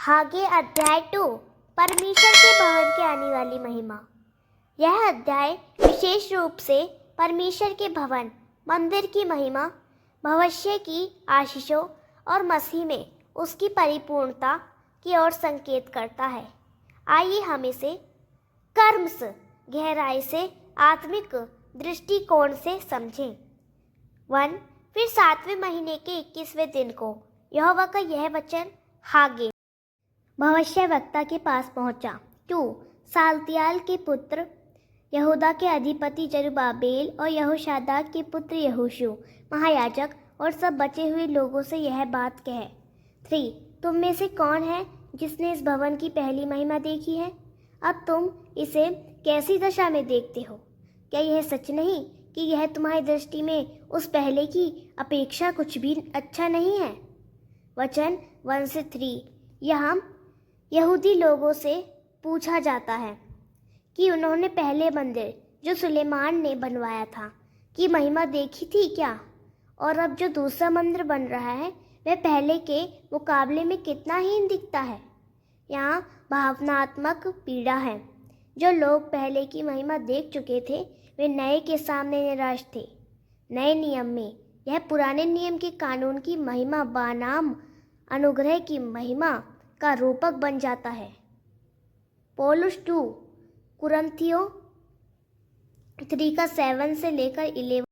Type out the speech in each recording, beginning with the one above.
हागे अध्याय 2 परमेश्वर के भवन के आने वाली महिमा। यह अध्याय विशेष रूप से परमेश्वर के भवन मंदिर की महिमा, भविष्य की आशीषों और मसीह में उसकी परिपूर्णता की ओर संकेत करता है। आइए हम इसे कर्म से गहराई से आत्मिक दृष्टिकोण से समझें। 1 फिर 7वें महीने के 21वें दिन को यहोवा का यह वचन हागे भविष्यवक्ता के पास पहुंचा। 2 साल्तियाल के पुत्र यहूदा के अधिपति जरुब्बाबेल और यहोशादाक के पुत्र यहोशू महायाजक और सब बचे हुए लोगों से यह बात कहे। 3 तुम में से कौन है जिसने इस भवन की पहली महिमा देखी है? अब तुम इसे कैसी दशा में देखते हो? क्या यह सच नहीं कि यह तुम्हारी दृष्टि में उस पहले की अपेक्षा कुछ भी अच्छा नहीं है? वचन 1 से 3 यहाँ यहूदी लोगों से पूछा जाता है कि उन्होंने पहले मंदिर जो सुलेमान ने बनवाया था की महिमा देखी थी क्या, और अब जो दूसरा मंदिर बन रहा है वह पहले के मुकाबले में कितना हीन दिखता है। यहाँ भावनात्मक पीड़ा है। जो लोग पहले की महिमा देख चुके थे वे नए के सामने निराश थे। नए नियम में यह पुराने नियम के कानून की महिमा बनाम अनुग्रह की महिमा का रूपक बन जाता है। पौलुस 2 कुरिन्थियों 3:7 से लेकर 11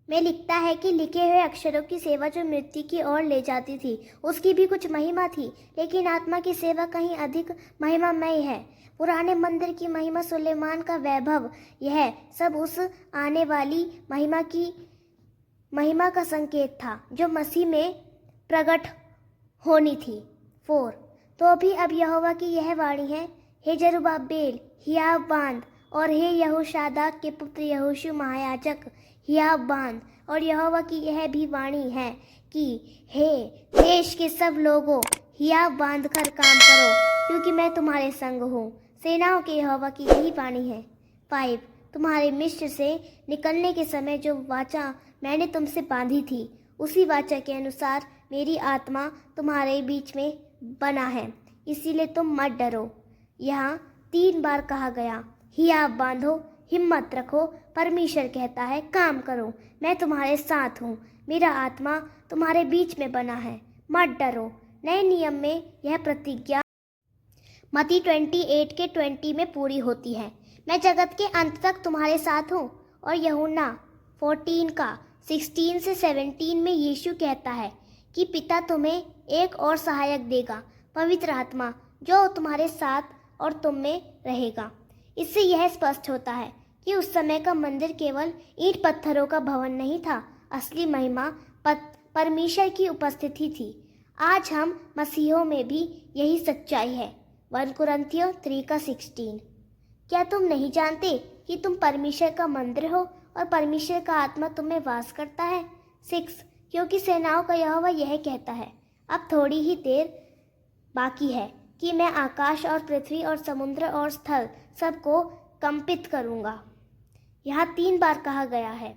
में लिखता है कि लिखे हुए अक्षरों की सेवा जो मृत्यु की ओर ले जाती थी उसकी भी कुछ महिमा थी, लेकिन आत्मा की सेवा कहीं अधिक महिमामय है। पुराने मंदिर की महिमा, सुलेमान का वैभव, यह सब उस आने वाली महिमा का संकेत था जो मसीह में प्रकट होनी थी। 4 तो भी अब यहोवा की यह वाणी है, हे जरुब्बाबेल हियाव बांध, और हे यहोशादाक के पुत्र यहोशू महायाजक हियाव बांध। और यहोवा की यह भी वाणी है कि हे देश के सब लोगों हियाव बांध कर काम करो, क्योंकि मैं तुम्हारे संग हूँ। सेनाओं के यहोवा की यही वाणी है। 5 तुम्हारे मिस्र से निकलने के समय जो वाचा मैंने तुमसे बांधी थी उसी वाचा के अनुसार मेरी आत्मा तुम्हारे बीच में बना है, इसीलिए तुम मत डरो। यहाँ 3 बार कहा गया हियाव बांधो, हिम्मत रखो। परमेश्वर कहता है काम करो, मैं तुम्हारे साथ हूँ, मेरा आत्मा तुम्हारे बीच में बना है, मत डरो। नए नियम में यह प्रतिज्ञा मत्ती 28 के 20 में पूरी होती है, मैं जगत के अंत तक तुम्हारे साथ हूँ। और यूहन्ना 14 का 16 से 17 में यीशु कहता है कि पिता तुम्हें एक और सहायक देगा, पवित्र आत्मा, जो तुम्हारे साथ और तुम में रहेगा। इससे यह स्पष्ट होता है कि उस समय का मंदिर केवल ईंट पत्थरों का भवन नहीं था, असली महिमा परमेश्वर की उपस्थिति थी। आज हम मसीहों में भी यही सच्चाई है। 1 कुरिन्थियों 3:16 क्या तुम नहीं जानते कि तुम परमेश्वर का मंदिर हो और परमेश्वर का आत्मा तुम्हें वास करता है? 6 क्योंकि सेनाओं का यहोवा यह कहता है, अब थोड़ी ही देर बाकी है कि मैं आकाश और पृथ्वी और समुद्र और स्थल सबको कंपित करूंगा। यहाँ 3 बार कहा गया है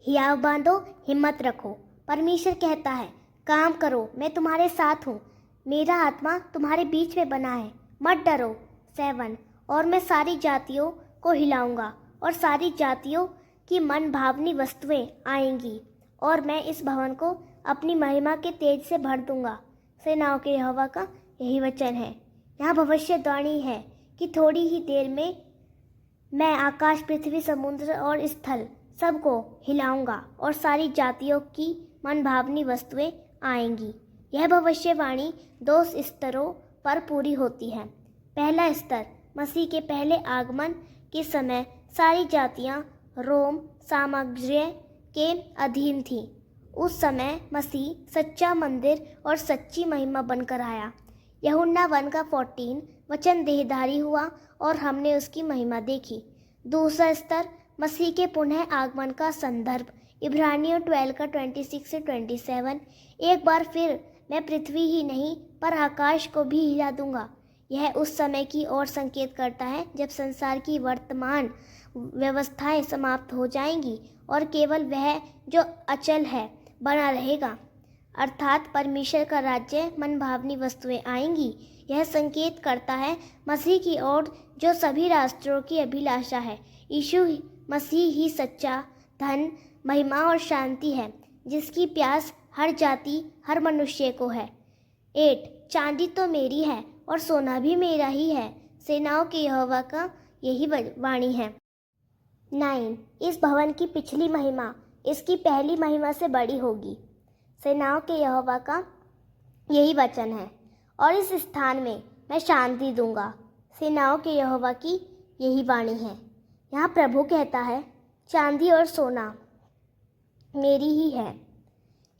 हियाव बांधो, हिम्मत रखो। परमेश्वर कहता है काम करो, मैं तुम्हारे साथ हूँ, मेरा आत्मा तुम्हारे बीच में बना है, मत डरो। 7 और मैं सारी जातियों को हिलाऊंगा और सारी जातियों की मन भावनी वस्तुएं आएंगी, और मैं इस भवन को अपनी महिमा के तेज से भर दूंगा। सेनाओं के यहोवा का यही वचन है। यहाँ भविष्यवाणी है कि थोड़ी ही देर में मैं आकाश, पृथ्वी, समुद्र और स्थल सबको हिलाऊंगा और सारी जातियों की मनभावनी वस्तुएं आएंगी। यह भविष्यवाणी 2 स्तरों पर पूरी होती है। पहला स्तर, मसीह के पहले आगमन के समय सारी जातियां रोम साम्राज्य के अधीन थी। उस समय मसीह सच्चा मंदिर और सच्ची महिमा बनकर आया। यूहन्ना 1:14 वचन देहधारी हुआ और हमने उसकी महिमा देखी। दूसरा स्तर, मसीह के पुनः आगमन का संदर्भ, इब्रानियों 12:26 से 27 एक बार फिर मैं पृथ्वी ही नहीं पर आकाश को भी हिला दूंगा। यह उस समय की ओर संकेत करता है जब संसार की वर्तमान व्यवस्थाएं समाप्त हो जाएंगी और केवल वह जो अचल है बना रहेगा। अर्थात परमेश्वर का राज्य मनभावनी वस्तुएं आएंगी। यह संकेत करता है मसीह की ओर जो सभी राष्ट्रों की अभिलाषा है। यीशु मसीह ही सच्चा धन, महिमा और शांति है, जिसकी प्यास हर जाति, हर मनुष्य को है। 8 चांदी तो मेरी है और सोना भी मेरा ही है, सेनाओं के यहोवा का यही वाणी है। 9 इस भवन की पिछली महिमा इसकी पहली महिमा से बड़ी होगी, सेनाओं के यहोवा का यही वचन है। और इस स्थान में मैं शांति दूंगा, सेनाओं के यहोवा की यही वाणी है। यहाँ प्रभु कहता है चांदी और सोना मेरी ही है।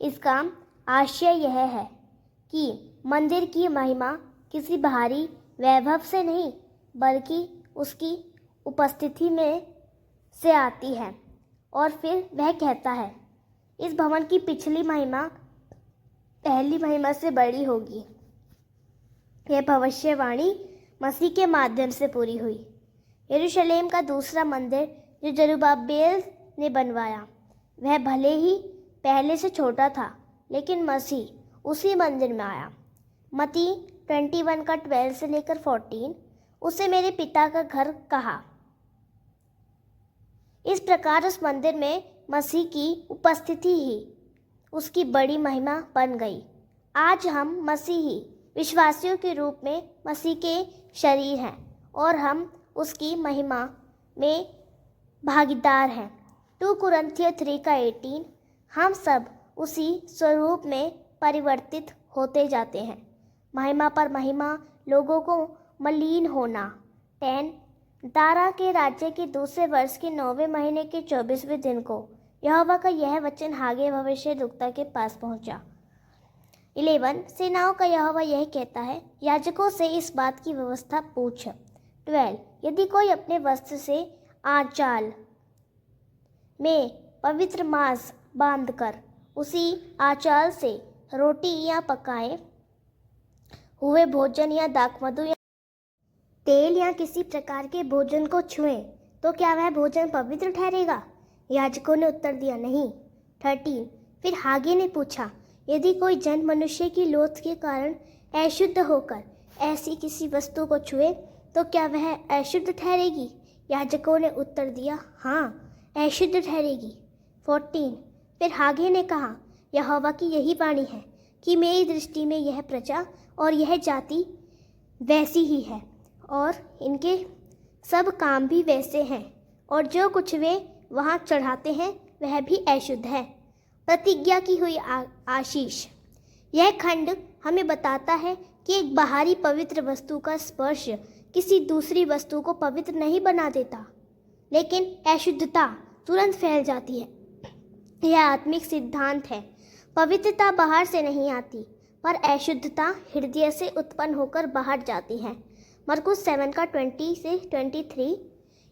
इसका आशय यह है कि मंदिर की महिमा किसी बाहरी वैभव से नहीं बल्कि उसकी उपस्थिति में से आती है। और फिर वह कहता है इस भवन की पिछली महिमा पहली महिमा से बड़ी होगी। यह भविष्यवाणी मसीह के माध्यम से पूरी हुई। यरूशलेम का दूसरा मंदिर जो जरुब्बाबेल ने बनवाया, वह भले ही पहले से छोटा था, लेकिन मसीह उसी मंदिर में आया। मत्ती 21 का 12 से लेकर 14 उसे मेरे पिता का घर कहा। इस प्रकार उस मंदिर में मसीह की उपस्थिति ही उसकी बड़ी महिमा बन गई। आज हम मसीही विश्वासियों के रूप में मसीह के शरीर हैं और हम उसकी महिमा में भागीदार हैं। 2 कुरिन्थियों 3 का 18 हम सब उसी स्वरूप में परिवर्तित होते जाते हैं। महिमा पर महिमा, लोगों को मलिन होना। 10 दारा के राज्य के दूसरे वर्ष के 9वें महीने के 24वें दिन को यहोवा का यह वचन हागे भविष्यद्वक्ता के पास पहुंचा। 11 सेनाओं का यहोवा यह कहता है, याजकों से इस बात की व्यवस्था पूछ। 12 यदि कोई अपने वस्त्र से आंचाल में पवित्र मांस बांधकर उसी आंचाल से रोटी या पकाए हुए भोजन या दाखमधु या तेल या किसी प्रकार के भोजन को छुएं तो क्या वह भोजन पवित्र ठहरेगा? याजकों ने उत्तर दिया, नहीं। 13 फिर हागे ने पूछा, यदि कोई जन मनुष्य की लोथ के कारण अशुद्ध होकर ऐसी किसी वस्तु को छुए तो क्या वह अशुद्ध ठहरेगी? याजकों ने उत्तर दिया, हाँ, अशुद्ध ठहरेगी। 14 फिर हागे ने कहा, यहोवा की यही वाणी है कि मेरी दृष्टि में यह प्रजा और यह जाति वैसी ही है और इनके सब काम भी वैसे हैं और जो कुछ वे वहाँ चढ़ाते हैं वह भी अशुद्ध है। प्रतिज्ञा की हुई आशीष। यह खंड हमें बताता है कि एक बाहरी पवित्र वस्तु का स्पर्श किसी दूसरी वस्तु को पवित्र नहीं बना देता, लेकिन अशुद्धता तुरंत फैल जाती है। यह आत्मिक सिद्धांत है। पवित्रता बाहर से नहीं आती, पर अशुद्धता हृदय से उत्पन्न होकर बाहर जाती है। मरकुस 7 का 20 से 23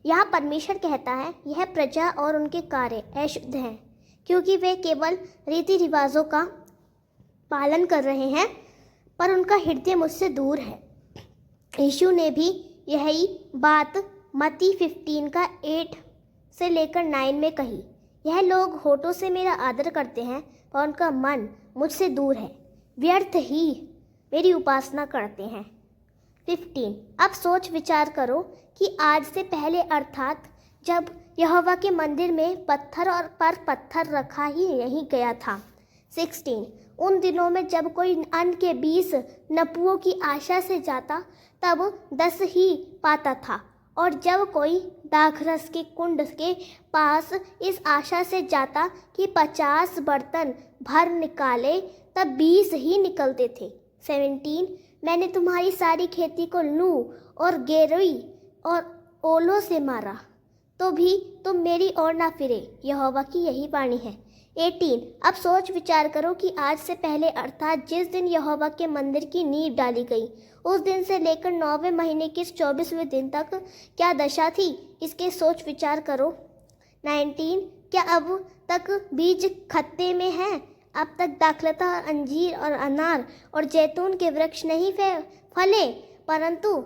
यहाँ परमेश्वर कहता है, यह प्रजा और उनके कार्य अशुद्ध हैं क्योंकि वे केवल रीति रिवाजों का पालन कर रहे हैं, पर उनका हृदय मुझसे दूर है। यीशु ने भी यही बात मत्ती 15 का 8 से लेकर 9 में कही। यह लोग होठों से मेरा आदर करते हैं पर उनका मन मुझसे दूर है, व्यर्थ ही मेरी उपासना करते हैं। 15 अब सोच विचार करो कि आज से पहले अर्थात जब यहोवा के मंदिर में पत्थर और पर पत्थर रखा ही नहीं गया था। 16 उन दिनों में जब कोई अन्न के 20 नपुओं की आशा से जाता तब 10 ही पाता था, और जब कोई दाखरस के कुंड के पास इस आशा से जाता कि 50 बर्तन भर निकाले तब 20 ही निकलते थे। 17 मैंने तुम्हारी सारी खेती को लू और गेरुई और ओलों से मारा तो भी तुम मेरी ओर ना फिरे, यहोवा की यही वाणी है। 18 अब सोच विचार करो कि आज से पहले अर्थात जिस दिन यहोवा के मंदिर की नींव डाली गई उस दिन से लेकर 9वें महीने के 24वें दिन तक क्या दशा थी, इसके सोच विचार करो। 19 क्या अब तक बीज खत्ते में हैं? अब तक दाखलता, अंजीर और अनार और जैतून के वृक्ष नहीं फले, परंतु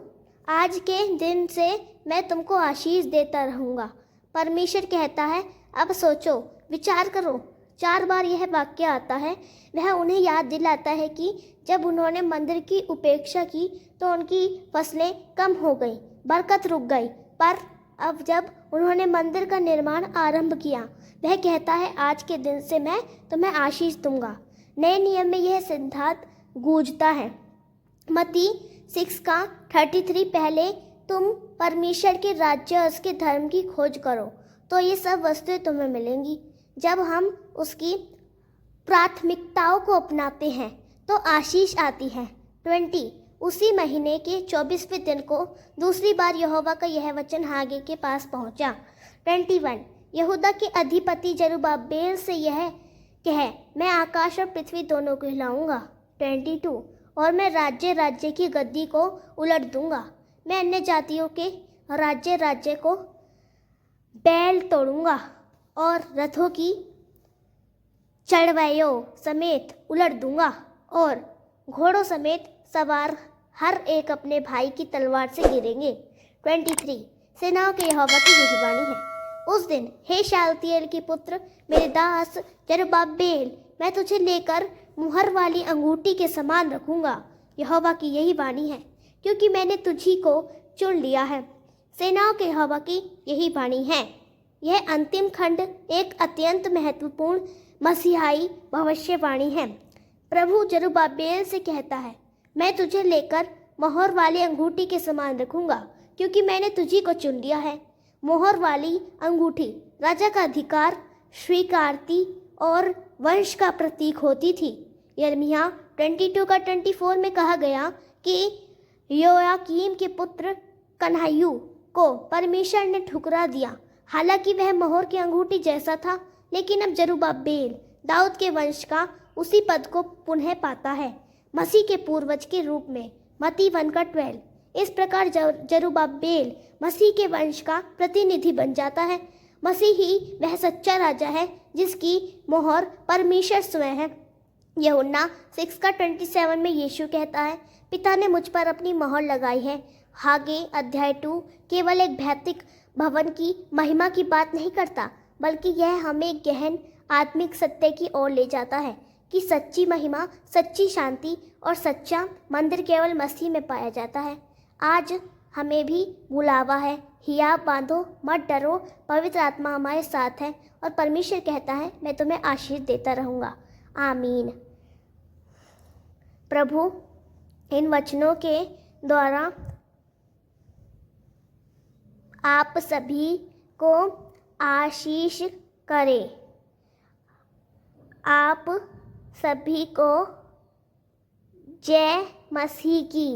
आज के दिन से मैं तुमको आशीष देता रहूँगा। परमेश्वर कहता है, अब सोचो विचार करो, 4 बार यह वाक्य आता है। वह उन्हें याद दिलाता है कि जब उन्होंने मंदिर की उपेक्षा की तो उनकी फसलें कम हो गई, बरकत रुक गई, पर अब जब उन्होंने मंदिर का निर्माण आरंभ किया, वह कहता है आज के दिन से मैं तुम्हें आशीष दूंगा। नए नियम में यह सिद्धांत गूंजता है। मत्ती 6 का 33, पहले तुम परमेश्वर के राज्य और उसके धर्म की खोज करो तो ये सब वस्तुएं तुम्हें मिलेंगी। जब हम उसकी प्राथमिकताओं को अपनाते हैं तो आशीष आती है। 20, उसी महीने के 24वें दिन को दूसरी बार यहोवा का यह वचन हागे के पास पहुंचा। 21, यहूदा के अधिपति जरुब्बाबेल से यह कह, मैं आकाश और पृथ्वी दोनों को हिलाऊंगा। 22, और मैं राज्य राज्य की गद्दी को उलट दूंगा। मैं अन्य जातियों के राज्य को बैल तोड़ूंगा और रथों की चढ़वाइयों समेत उलट दूंगा और घोड़ों समेत सवार हर एक अपने भाई की तलवार से गिरेंगे। 23, सेनाओं के यहोवा की यही वाणी है। उस दिन हे शालतिएल के पुत्र, मेरे दास जरुब्बाबेल, मैं तुझे लेकर मुहर वाली अंगूठी के समान रखूंगा। यहोवा की यही वाणी है, क्योंकि मैंने तुझी को चुन लिया है। सेनाओं के यहोवा की यही वाणी है। यह अंतिम खंड एक अत्यंत महत्वपूर्ण मसीहाई भविष्यवाणी है। प्रभु जरुब्बाबेल से कहता है, मैं तुझे लेकर मोहर वाली अंगूठी के समान रखूंगा, क्योंकि मैंने तुझी को चुन लिया है। मोहर वाली अंगूठी राजा का अधिकार, स्वीकारती और वंश का प्रतीक होती थी। यिर्मयाह 22 का 24 में कहा गया कि योयाकीम के पुत्र कन्हायू को परमेश्वर ने ठुकरा दिया। हालांकि वह मोहर की अंगूठी जैसा था, लेकिन अब जरुब्बाबेल दाऊद के वंश का उसी पद को पुनः पाता है, मसीह के पूर्वज के रूप में। मत्ती 1 का 12। इस प्रकार जरुब्बाबेल मसीह के वंश का प्रतिनिधि बन जाता है। मसीह ही वह सच्चा राजा है जिसकी मोहर परमेश्वर स्वयं है। यूहन्ना 6 का 27 में यीशु कहता है, पिता ने मुझ पर अपनी मोहर लगाई है। हागे अध्याय 2 केवल एक भौतिक भवन की महिमा की बात नहीं करता, बल्कि यह हमें गहन आत्मिक सत्य की ओर ले जाता है कि सच्ची महिमा, सच्ची शांति और सच्चा मंदिर केवल मसीह में पाया जाता है। आज हमें भी बुलावा है, हियाव बांधो, मत डरो, पवित्र आत्मा हमारे साथ है और परमेश्वर कहता है, मैं तुम्हें आशीष देता रहूँगा। आमीन। प्रभु इन वचनों के द्वारा आप सभी को आशीष करे। आप सभी को जय मसीह की।